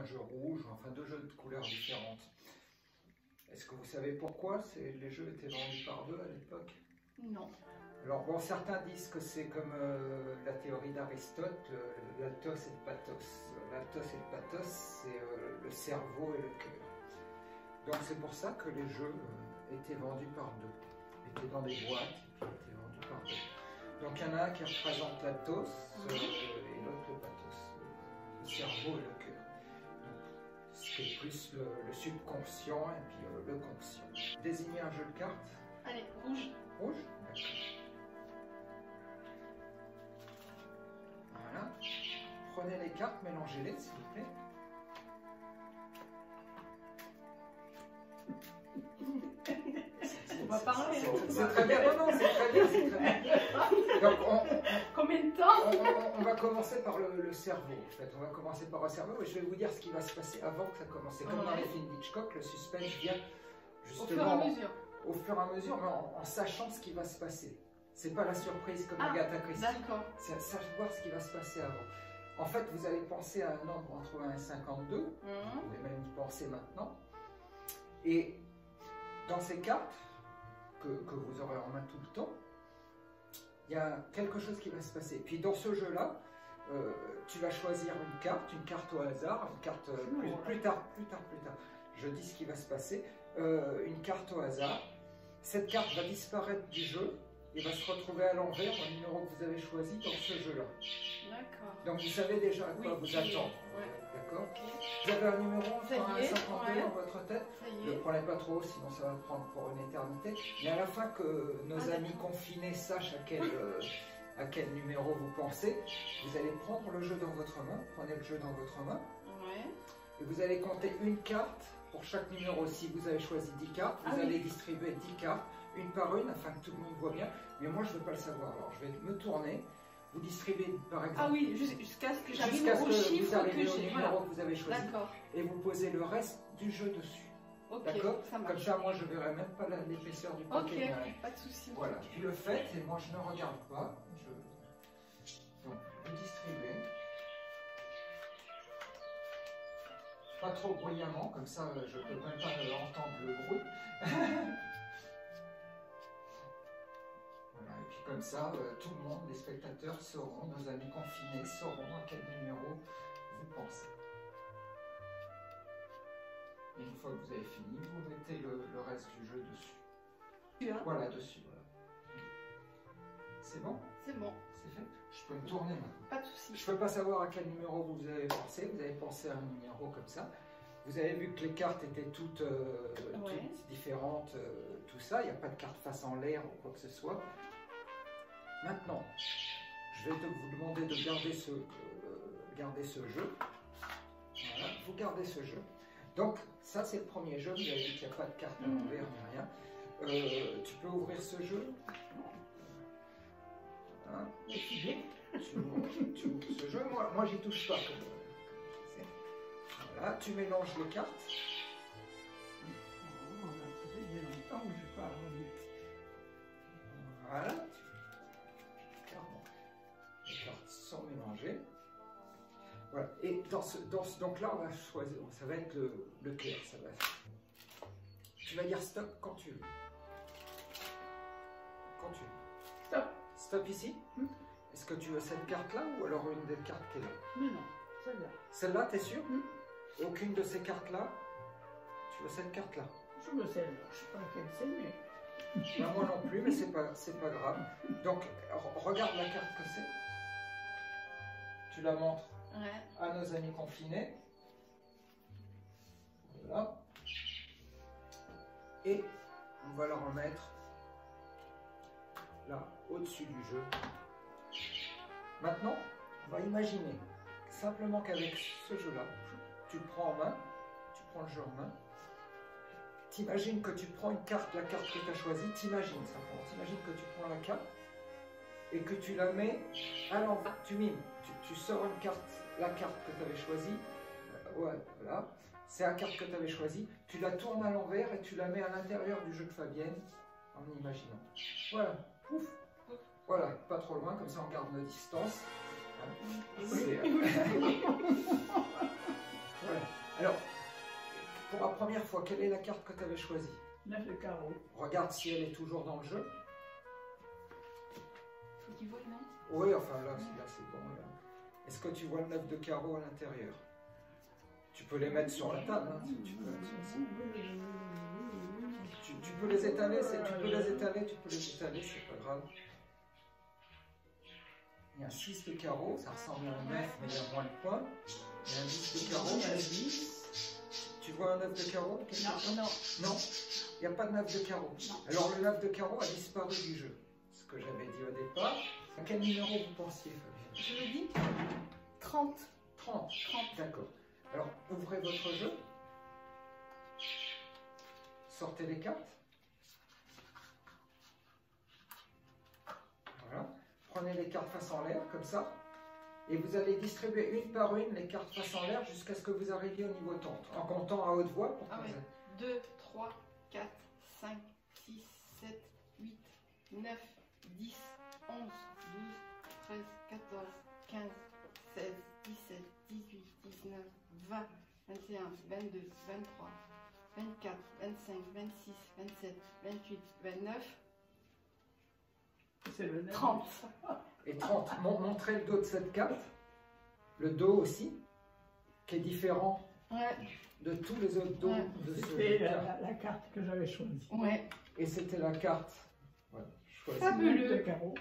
jeu rouge, enfin 2 jeux de couleurs différentes. Est-ce que vous savez pourquoi les jeux étaient vendus par 2 à l'époque? Non. Alors bon, certains disent que c'est comme la théorie d'Aristote, l'athos et le pathos. L'athos et le pathos, c'est le cerveau et le cœur. Donc c'est pour ça que les jeux étaient vendus par 2. Étaient dans des boîtes et puis étaient vendus par 2. Donc il y en a un qui représente l'athos et l'autre le pathos, le cerveau et le cœur. Donc c'est plus le subconscient et puis le conscient. Désignez un jeu de cartes. Allez, rouge. Rouge? D'accord. Voilà. Prenez les cartes, mélangez-les s'il vous plaît. On va parler. C'est très bien, non, c'est très bien, c'est très bien. Donc Combien de temps? on va commencer par le cerveau. En fait, on va commencer par le cerveau et je vais vous dire ce qui va se passer avant que ça commence. C'est comme dans les films d'Hitchcock, le suspense vient justement au fur et à mesure, mais en sachant ce qui va se passer. C'est pas la surprise comme Agatha Christie. D'accord. C'est savoir ce qui va se passer avant. En fait, vous allez penser à un nombre entre 1 et 52. Vous pouvez même y penser maintenant. Et dans ces cartes que vous aurez en main tout le temps, il y a quelque chose qui va se passer. Puis dans ce jeu-là, tu vas choisir une carte au hasard, une carte plus tard. Je dis ce qui va se passer. Une carte au hasard. Cette carte va disparaître du jeu et va se retrouver à l'envers au numéro que vous avez choisi dans ce jeu-là. D'accord. Donc vous savez déjà à quoi vous attendre. D'accord. Vous avez un numéro entre 1 et 52 dans votre tête. Ne le prenez pas trop, sinon ça va prendre pour une éternité. Mais à la fin que nos amis confinés sachent à quel numéro vous pensez, vous allez prendre le jeu dans votre main. Prenez le jeu dans votre main. Et vous allez compter une carte pour chaque numéro. Si vous avez choisi 10 cartes, vous allez distribuer 10 cartes, une par une, afin que tout le monde voit bien. Mais moi, je ne veux pas le savoir. Alors, je vais me tourner. Vous distribuez, par exemple... Ah oui, jusqu'à ce que j'arrive au chiffre que j'ai. Numéro que vous avez choisi. D'accord. Et vous posez le reste du jeu dessus. D'accord. Comme ça, moi, je ne verrai même pas l'épaisseur du paquet. Ok, pas de souci. Voilà. Vous le faites et moi, je ne regarde pas. Donc, vous distribuez. Pas trop bruyamment, comme ça, je ne peux même pas entendre le bruit. Voilà, et puis comme ça, tout le monde, les spectateurs sauront, nos amis confinés sauront à quel numéro vous pensez. Et une fois que vous avez fini, vous mettez le reste du jeu dessus. Voilà, dessus. Voilà. C'est bon? C'est bon. C'est fait? Je peux me tourner maintenant. Pas de souci. Je ne peux pas savoir à quel numéro vous avez pensé. Vous avez pensé à un numéro comme ça. Vous avez vu que les cartes étaient toutes différentes, tout ça. Il n'y a pas de carte face en l'air ou quoi que ce soit. Maintenant, je vais vous demander de garder ce jeu. Voilà, vous gardez ce jeu. Donc, ça, c'est le premier jeu. Vous avez vu qu'il n'y a pas de carte à l'envers ni rien. Tu peux ouvrir ce jeu. Hein? Tu ouvres ce jeu. Moi j'y touche pas. Voilà, tu mélanges les cartes. Voilà. Les cartes sont mélangées. Voilà. Et donc là, on va choisir. Ça va être le cœur. Tu vas dire stop quand tu veux. Quand tu veux. Stop. Stop ici. Est-ce que tu veux cette carte-là ou alors une des cartes qui est là? Non, celle-là. Celle-là, t'es sûr? Aucune de ces cartes-là? Tu veux cette carte-là? Je veux celle-là. Je ne sais pas laquelle c'est, mais... Ben, moi non plus, mais c'est pas grave. Donc, regarde la carte que c'est. Tu la montres à nos amis confinés. Voilà. Et on va la remettre là, au-dessus du jeu. Maintenant, on va imaginer simplement qu'avec ce jeu-là, tu le prends en main, tu prends le jeu en main, t'imagines que tu prends une carte, la carte que tu as choisie, t'imagines simplement, t'imagines que tu prends la carte et que tu la mets à l'envers, tu mimes, tu sors une carte, la carte que tu avais choisie, voilà, c'est la carte que tu avais choisie, tu la tournes à l'envers et tu la mets à l'intérieur du jeu de Fabienne en imaginant. Voilà, pouf. Voilà, pas trop loin, comme ça on garde nos distances. Voilà. Alors, pour la première fois, quelle est la carte que tu avais choisie? 9 de carreau. Regarde si elle est toujours dans le jeu. Faut qu'il voit, non? Oui, enfin là c'est bon. Est-ce que tu vois le 9 de carreau à l'intérieur? Tu peux les mettre sur la table. Hein, tu peux les étaler, c'est pas grave. Il y a un 6 de carreau, ça ressemble à un 9, mais il y a moins de points. Il y a un 10 de carreau, il y a un 10. Tu vois un 9 de carreau? Non, il n'y a pas de 9 de carreau. Non. Alors le 9 de carreau a disparu du jeu. Ce que j'avais dit au départ. À quel numéro vous pensiez, Fabienne? Je le dis 30. 30. D'accord. Alors, ouvrez votre jeu. Sortez les cartes. Voilà. Prenez les cartes face en l'air, comme ça. Et vous allez distribuer une par une les cartes face en l'air jusqu'à ce que vous arriviez au niveau 30. En comptant à haute voix. Pour 2, 3, 4, 5, 6, 7, 8, 9, 10, 11, 12, 13, 14, 15, 16, 17, 18, 19, 20, 21, 22, 23, 24, 25, 26, 27, 28, 29, C'est le 9. 30. Et 30. Montrez le dos de cette carte. Le dos aussi, qui est différent de tous les autres dos de ce C'était la carte que j'avais choisie. Ouais. Et c'était la carte. Voilà, choisie. Fabuleux. De carreau.